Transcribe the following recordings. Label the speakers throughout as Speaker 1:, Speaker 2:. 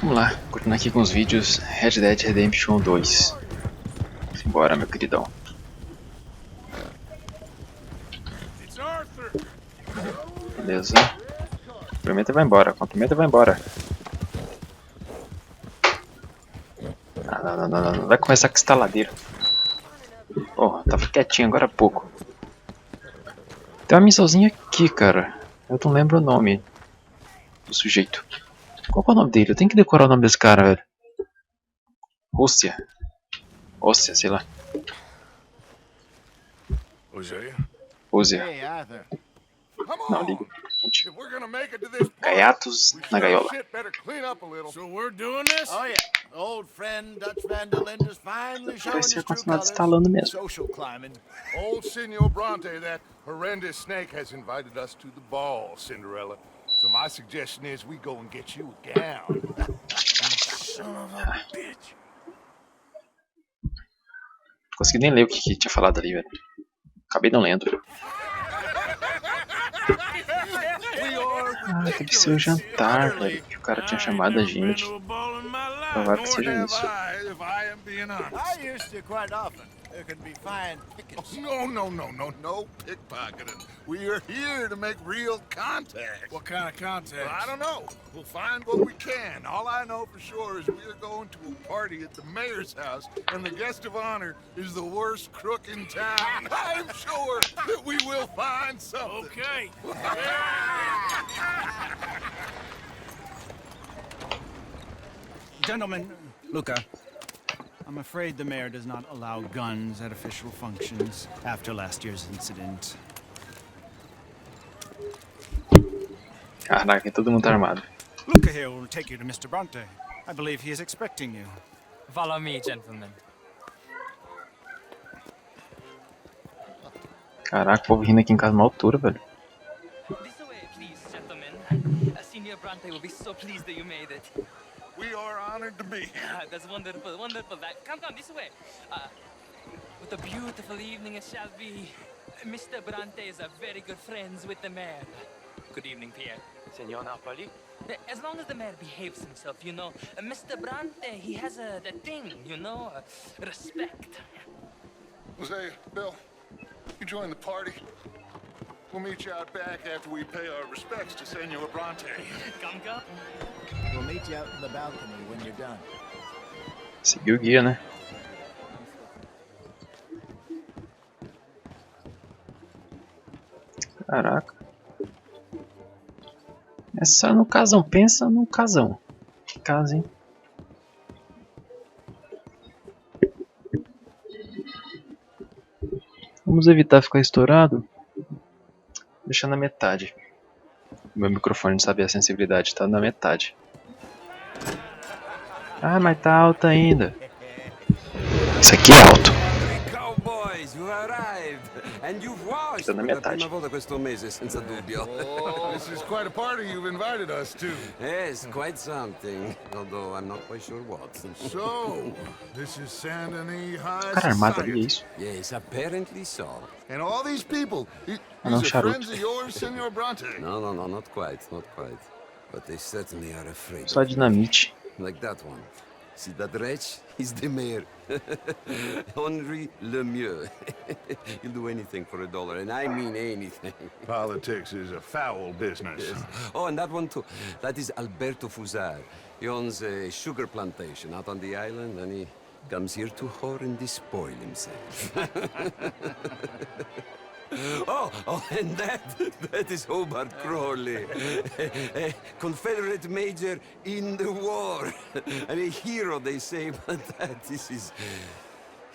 Speaker 1: Vamos lá, continuando aqui com os vídeos Red Dead Redemption 2. Simbora, meu queridão. Beleza. Pimenta vai embora, com a pimenta vai embora. Não. Vai começar com estaladeiro. Oh, tava quietinho agora há pouco. Tem uma missãozinha aqui, cara. Eu não lembro o nome do sujeito. Qual que é o nome dele? Eu tenho que decorar o nome desse cara, velho. Rússia. Rússia, sei lá. Rússia. Não, ligo. Gaiatos na gaiola. Parecia continuar instalando mesmo.
Speaker 2: Old Senor Bronte, that horrendous snake, has invited us to the ball, Cinderella. So my suggestion is we go and get you a gown. Son of a bitch.
Speaker 1: Consegui nem ler o que tinha falado ali, velho. Acabei não lendo. Ah, tem que ser o jantar, velho, que o cara tinha chamado a gente. Provável que seja isso.
Speaker 2: No pickpocketing. We are here to make real contact.
Speaker 3: What kind of contact?
Speaker 2: I don't know. We'll find what we can. All I know for sure is we are going to a party at the mayor's house, and the guest of honor is the worst crook in town. I'm sure that we will find something.
Speaker 3: Okay. Gentlemen, Luca, I'm afraid the mayor does not allow guns at official functions after last year's incident.
Speaker 1: Caraca, todo mundo tá armado.
Speaker 3: Luca here will take you to Mr. Bronte. I believe he is expecting you.
Speaker 4: Follow me, gentlemen.
Speaker 1: Caraca, o povo rindo aqui em casa na altura, velho.
Speaker 4: This way, please, gentlemen. Senior Bronte will be so pleased that you made it.
Speaker 2: We are honored to be here.
Speaker 4: That's wonderful, wonderful. Come, this way. What a beautiful evening it shall be. Mr. Bronte is a very good friends with the mayor. Good evening, Pierre.
Speaker 5: Senor Napoli?
Speaker 4: As long as the mayor behaves himself, you know. Mr. Bronte, he has that thing, you know, respect.
Speaker 2: Jose, Bill, you join the party. We'll meet you out back after we pay our respects to Senor Bronte.
Speaker 4: Come.
Speaker 6: We'll meet you out in the balcony when you're done.
Speaker 1: Seguiu o guia, né? Caraca. Essa no casão. Pensa no casão. Que casa, hein? Vamos evitar ficar estourado. Deixar na metade. Meu microfone não sabe a sensibilidade, tá na metade. Ah, mas tá alto ainda. Isso aqui é alto.
Speaker 5: Cowboys, you arrived. And you've watched
Speaker 1: Tá na metade.
Speaker 5: prima volta questo mese, senza dubbio.
Speaker 2: This is quite a party you've invited us to.
Speaker 5: Yes, quite something. Although I'm not quite sure what.
Speaker 2: So, this is Saint Denis High
Speaker 1: Cara armado ali, é
Speaker 2: Society.
Speaker 1: isso?
Speaker 5: Yes, apparently so.
Speaker 2: And all these people,
Speaker 1: Ah, não,
Speaker 2: these are
Speaker 1: charuto.
Speaker 2: friends of yours, Senor Bronte.
Speaker 5: No, not quite, not quite. But they certainly are afraid.
Speaker 1: Só dinamite.
Speaker 5: Like that one. See that wretch? He's the mayor. Henri Lemieux. He'll do anything for $1, and I mean anything.
Speaker 2: Politics is a foul business.
Speaker 5: Yes. Oh, and that one too. That is Alberto Fusar. He owns a sugar plantation out on the island, and he comes here to whore and despoil himself. Oh, and that is Hobart Crawley, a Confederate major in the war, and a hero, they say, but that is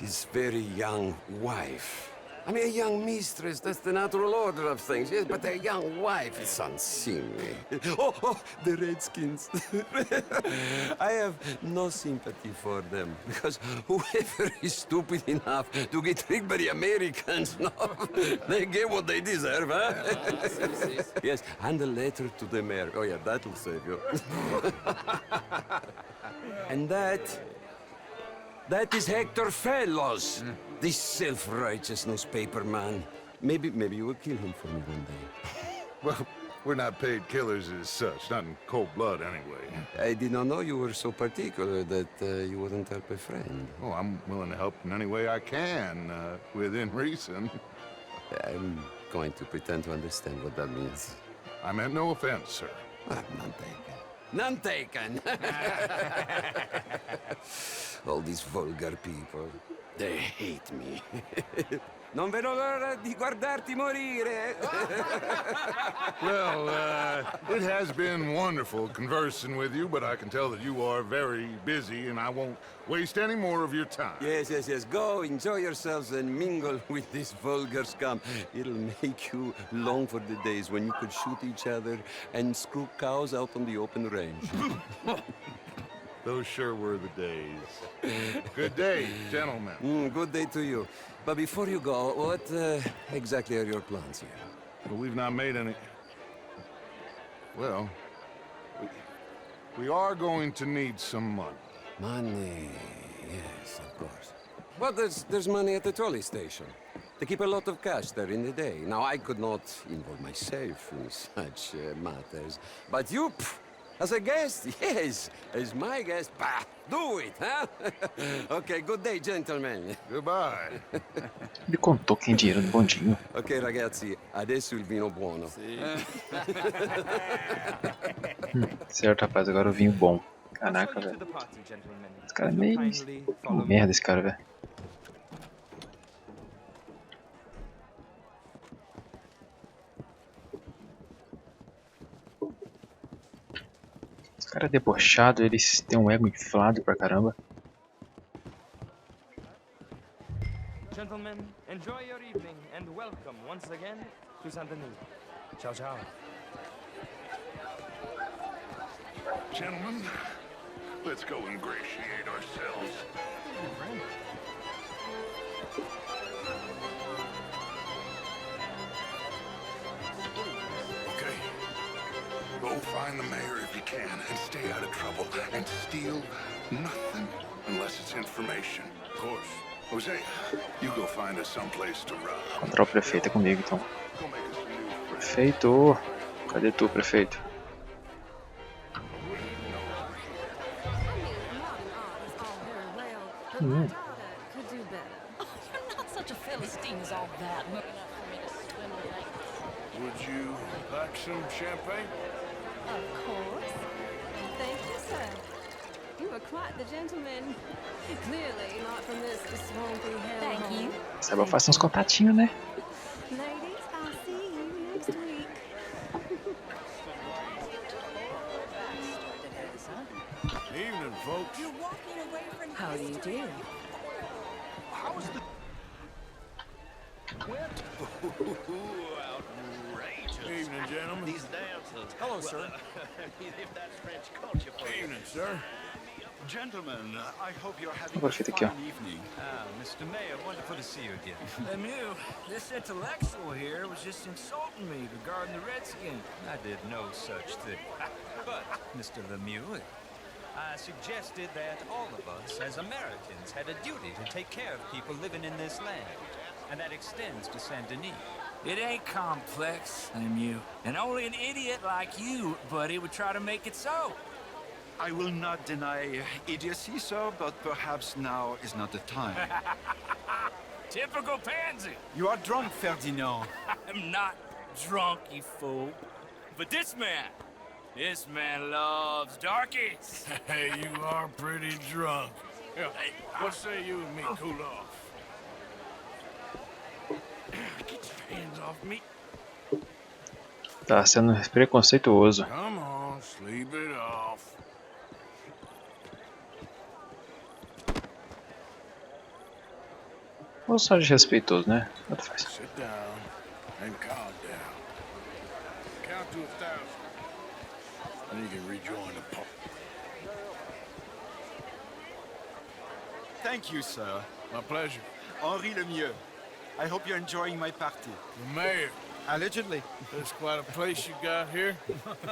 Speaker 5: his very young wife. I mean, a young mistress, that's the natural order of things, yes, but a young wife is unseemly. Oh, the Redskins. I have no sympathy for them, because whoever is stupid enough to get tricked by the Americans, no, they get what they deserve, huh? Yes, and a letter to the mayor. Oh, yeah, that'll save you. And that is Hector Fellows, this self-righteous newspaper man. Maybe you will kill him for me one day.
Speaker 2: Well, We're not paid killers as such, not in cold blood anyway.
Speaker 5: I did not know you were so particular that you wouldn't help a friend.
Speaker 2: Oh, I'm willing to help in any way I can, within reason.
Speaker 5: I'm going to pretend to understand what that means.
Speaker 2: I meant no offense, sir.
Speaker 5: Ah, none taken. None taken! All these vulgar people, they hate me. Non vedo l'ora di guardarti morire.
Speaker 2: Well, it has been wonderful conversing with you, but I can tell that you are very busy, and I won't waste any more of your time.
Speaker 5: Yes, yes, yes. Go, enjoy yourselves, and mingle with this vulgar scum. It'll make you long for the days when you could shoot each other and screw cows out on the open range.
Speaker 2: Those sure were the days. Good day, gentlemen.
Speaker 5: Good day to you. But before you go, what exactly are your plans here?
Speaker 2: Well, we've not made any... Well, we are going to need some money.
Speaker 5: Money, yes, of course. But there's money at the trolley station. They keep a lot of cash there in the day. Now, I could not involve myself in such matters. But you, as a guest, yes, as my guest, bah, do it, huh? Okay, good day, gentlemen.
Speaker 2: Goodbye.
Speaker 1: Ele contou que tem dinheiro no bondinho.
Speaker 5: Ok, ragazzi, adesso il vino buono.
Speaker 1: Certo, rapaz, agora o vinho bom. Caraca, velho. Esse cara é meio... merda, esse cara, velho. Esse cara é debochado, eles têm um ego inflado pra caramba.
Speaker 4: Gentlemen, enjoy your evening and welcome once again to Saint Denis. Ciao, ciao.
Speaker 2: Gentlemen, let's go ingratiate ourselves. Okay. Go find the mayor if you can and stay out of trouble. And steal nothing unless it's information. Of course. Jose, you go find us someplace to run.
Speaker 1: Encontrar o prefeito é comigo, então.
Speaker 2: Go make us a new friend.
Speaker 1: Prefeito! Cadê tu, prefeito?
Speaker 7: Could do better.
Speaker 8: Oh, you're not such a Philistine as all that. Enough for me to swim tonight.
Speaker 2: Would you like some champagne?
Speaker 7: Of course. Thank you, sir. You are quite the gentleman. Clearly not from this swampy hell.
Speaker 8: Thank you.
Speaker 1: Saiba, faça uns contatinhos, né?
Speaker 7: Ladies, I'll see you next week.
Speaker 2: Evening, folks.
Speaker 7: How do you do?
Speaker 2: Evening, gentlemen.
Speaker 9: These dancers.
Speaker 3: Hello, sir.
Speaker 9: If that's French culture for you.
Speaker 2: Evening, sir.
Speaker 3: Gentlemen, I hope you're having
Speaker 1: Agora
Speaker 3: a
Speaker 1: feito aqui, ó.
Speaker 3: fine evening.
Speaker 9: Mr. Mayor, wonderful to see you again.
Speaker 10: Lemieux, this intellectual here was just insulting me regarding the Redskins.
Speaker 9: I did no such thing. But, Mr. Lemieux, I suggested that all of us as Americans had a duty to take care of people living in this land. And that extends to Saint Denis.
Speaker 10: It ain't complex, Lemieux. And only an idiot like you, buddy, would try to make it so.
Speaker 3: I will not deny idiocy, sir, but perhaps now is not the time.
Speaker 10: Typical pansy.
Speaker 3: You are drunk, Ferdinand.
Speaker 10: I'm not drunk, you fool. But this man loves darkies.
Speaker 2: Hey, you are pretty drunk. Yeah, what say you and me cool off?
Speaker 10: Get your hands off me.
Speaker 1: Tá sendo preconceituoso.
Speaker 2: Come on, sleep it off.
Speaker 1: Ou só desrespeitoso, né? Tanto faz.
Speaker 2: Sit down and calm down. Count to 1,000. Then you can rejoin the party.
Speaker 3: Thank you, sir.
Speaker 2: My pleasure.
Speaker 3: Henri Lemieux. I hope you're enjoying my party.
Speaker 2: The mayor.
Speaker 3: Allegedly.
Speaker 2: That's quite a place you got here.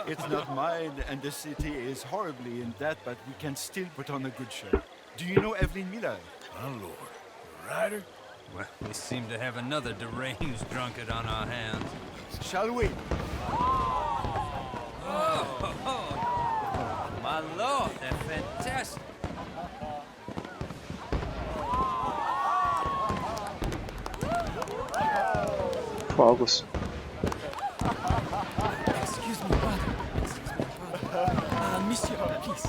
Speaker 3: It's not mine, and the city is horribly in debt, but we can still put on a good show. Do you know Evelyn Miller?
Speaker 2: My lord. Ryder?
Speaker 9: Well, we seem to have another deranged drunkard on our hands.
Speaker 3: Shall we?
Speaker 10: Oh, my lord, they're fantastic.
Speaker 1: Fogos.
Speaker 3: Excuse me, brother. Monsieur, please.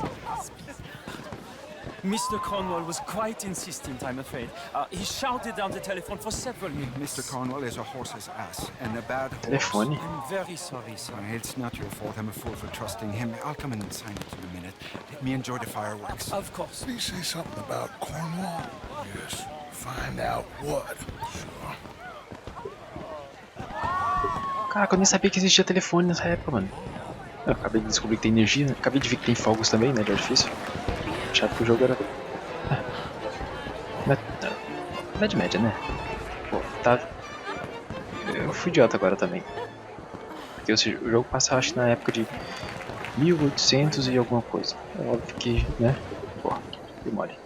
Speaker 3: Mr. Cornwall was quite insistent, I'm afraid. He shouted down the telephone for several minutes.
Speaker 11: Mr. Cornwall is a horse's ass, and a bad horse.
Speaker 1: Telefone.
Speaker 3: I'm very sorry, sir.
Speaker 11: It's not your fault. I'm a fool for trusting him. I'll come in and sign it in a minute. Let me enjoy the fireworks.
Speaker 3: Of course.
Speaker 2: Did he say something about Cornwall? Yes. Find out what. Sure.
Speaker 1: Caraca, eu nem sabia que existia telefone nessa época, mano. Eu acabei de descobrir que tem energia, né? Acabei de ver que tem fogos também, né? De artifício. Achava que o jogo era... Idade média, né? Pô, tá... Eu fui idiota agora também. Porque o jogo passa, acho, na época de 1800 e alguma coisa. É óbvio que, né? Pô, deu mole.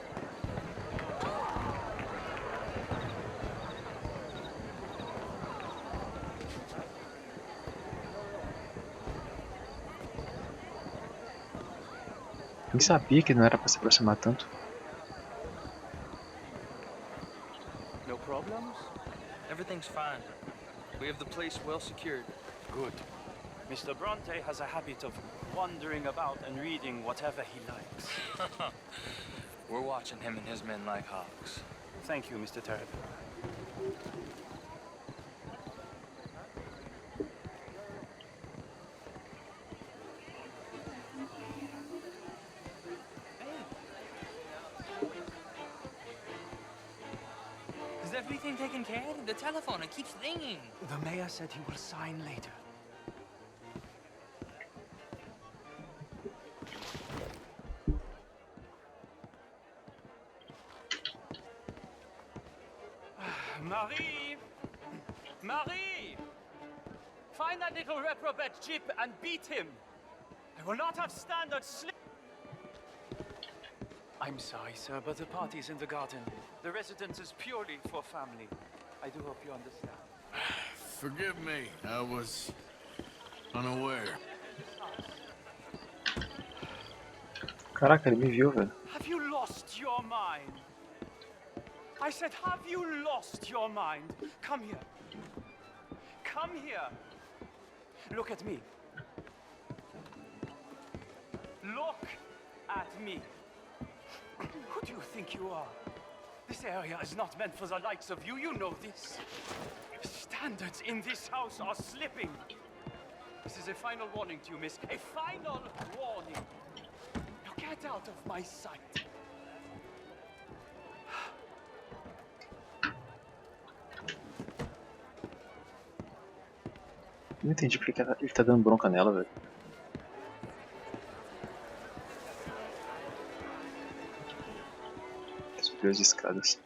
Speaker 1: Nem sabia que não era pra se aproximar tanto.
Speaker 12: No problems? Everything's fine. We have the place well secured.
Speaker 3: Good. Mr. Bronte has a habit of wandering about and reading whatever he likes.
Speaker 12: We're watching him and his men like hawks.
Speaker 3: Thank you, Mr. Terrible.
Speaker 4: Is everything taken care of? The telephone, it keeps ringing.
Speaker 3: The mayor said he will sign later. Marie! Marie! Find that little reprobate Jip and beat him! I will not have standard slip. I'm sorry, sir, but the party's in the garden. The residence is purely for family. I do hope you understand.
Speaker 2: Forgive me. I was unaware.
Speaker 1: Caraca, ele me viu, velho.
Speaker 3: Have you lost your mind? I said, have you lost your mind? Come here. Come here. Look at me. Look at me. Who do you think you are? This area is not meant for the likes of you. You know this. Standards in this house are slipping. This is a final warning to you, miss. A final warning. Now get out of my sight.
Speaker 1: Não entendi porque ele tá dando bronca nela, velho. Subiu as escadas.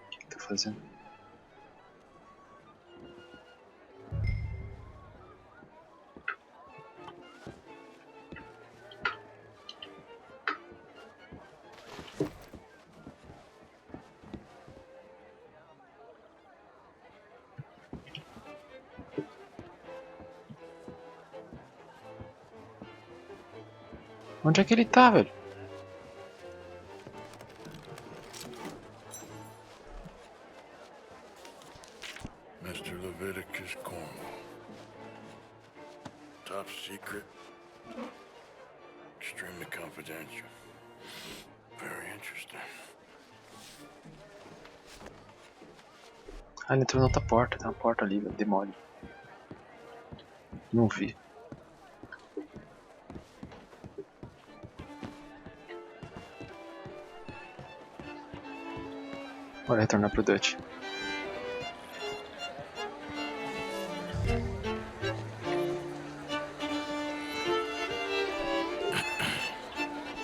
Speaker 1: O que tá fazendo? Onde é que ele tá, velho?
Speaker 2: Mr. Leviticus Cornwall. Top secret. Extremely confidential. Very interesting.
Speaker 1: Ah, ele entrou na outra porta. Tem uma porta ali, velho. Demole. Não vi. Bora retornar pro Dutch.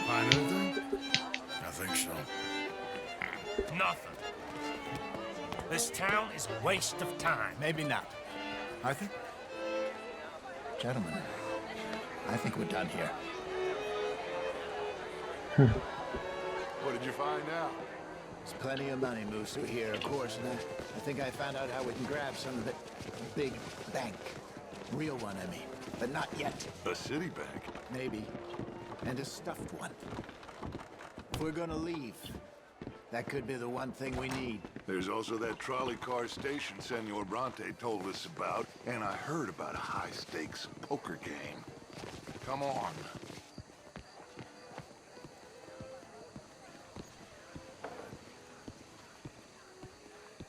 Speaker 2: Find anything? I think so.
Speaker 3: Nothing. This
Speaker 10: This town is a waste of time.
Speaker 6: Maybe not. Arthur? Gentlemen, I think we're done here.
Speaker 2: What did you find out?
Speaker 6: There's plenty of money moves through here, of course, and I think I found out how we can grab some of it. A big bank. Real one, I mean. But not yet.
Speaker 2: A city bank?
Speaker 6: Maybe. And a stuffed one. If we're gonna leave, that could be the one thing we need.
Speaker 2: There's also that trolley car station Senor Bronte told us about, and I heard about a high-stakes poker game. Come on.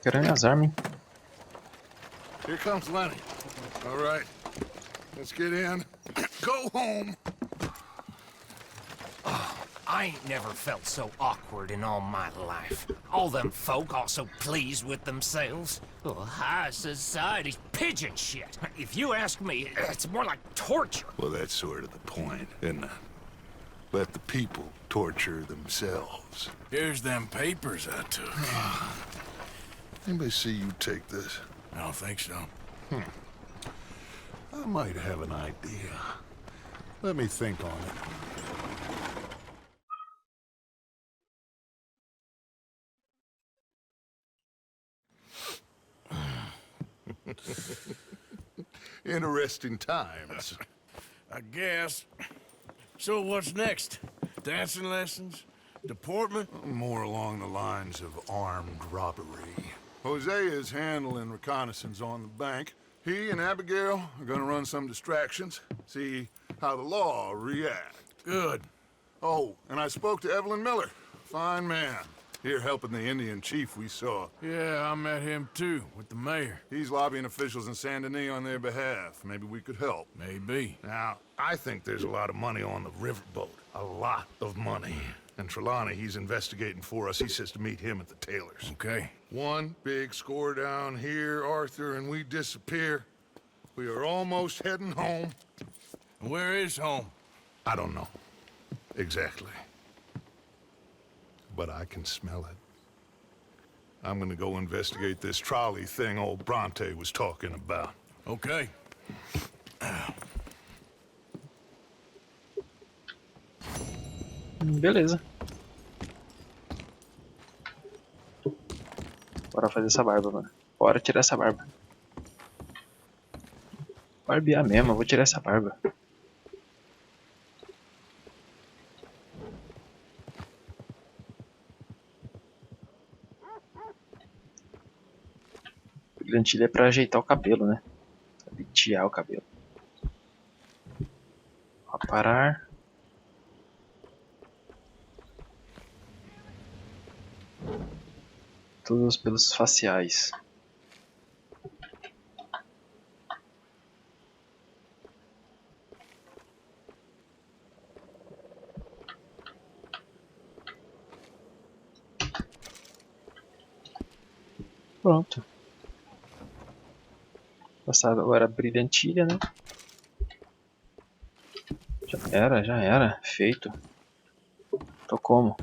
Speaker 1: Quero minhas armas, hein?
Speaker 2: Here comes Lenny. All right, let's get in. Go home.
Speaker 10: I ain't never felt so awkward in all my life. All them folk all so pleased with themselves. Oh, high society's pigeon shit. If you ask me, it's more like torture.
Speaker 2: Well, that's sort of the point, isn't it? Let the people torture themselves.
Speaker 13: Here's them papers I took.
Speaker 2: Anybody see you take this?
Speaker 13: I don't think so.
Speaker 2: I might have an idea. Let me think on it. Interesting times.
Speaker 13: I guess. So what's next? Dancing lessons? Deportment?
Speaker 2: More along the lines of armed robbery. Hosea is handling reconnaissance on the bank. He and Abigail are gonna run some distractions, see how the law reacts.
Speaker 13: Good.
Speaker 2: Oh, and I spoke to Evelyn Miller. Fine man. Here helping the Indian chief we saw.
Speaker 13: Yeah, I met him too, with the mayor.
Speaker 2: He's lobbying officials in Saint Denis on their behalf. Maybe we could help.
Speaker 13: Maybe.
Speaker 2: Now, I think there's a lot of money on the riverboat. A lot of money. And Trelawney, he's investigating for us. He says to meet him at the Taylor's.
Speaker 13: Okay.
Speaker 2: One big score down here, Arthur, and we disappear. We are almost heading home.
Speaker 13: Where is home?
Speaker 2: I don't know. Exactly. But I can smell it. I'm gonna go investigate this trolley thing old Bronte was talking about.
Speaker 13: Okay.
Speaker 1: Beleza. Bora fazer essa barba, mano. Bora tirar essa barba. Barbear mesmo, eu vou tirar essa barba. Brilhantilha é pra ajeitar o cabelo, né? Pra pentear o cabelo. Aparar. Todos os pelos faciais. Pronto. Passado agora a brilhantilha, né? Já era. Feito. Tô como?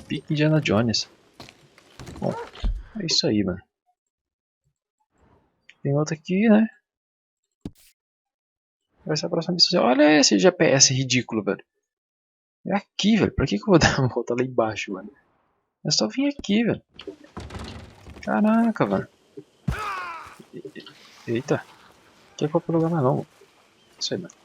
Speaker 1: Pique Indiana Jones. Bom, é isso aí, mano. Tem outra aqui, né? Vai ser a próxima missão. Olha esse GPS ridículo, velho. É aqui, velho. Pra que eu vou dar uma volta lá embaixo, mano? É só vir aqui, velho. Caraca, mano. Eita. Aqui é qualquer lugar mais não. Isso aí, mano.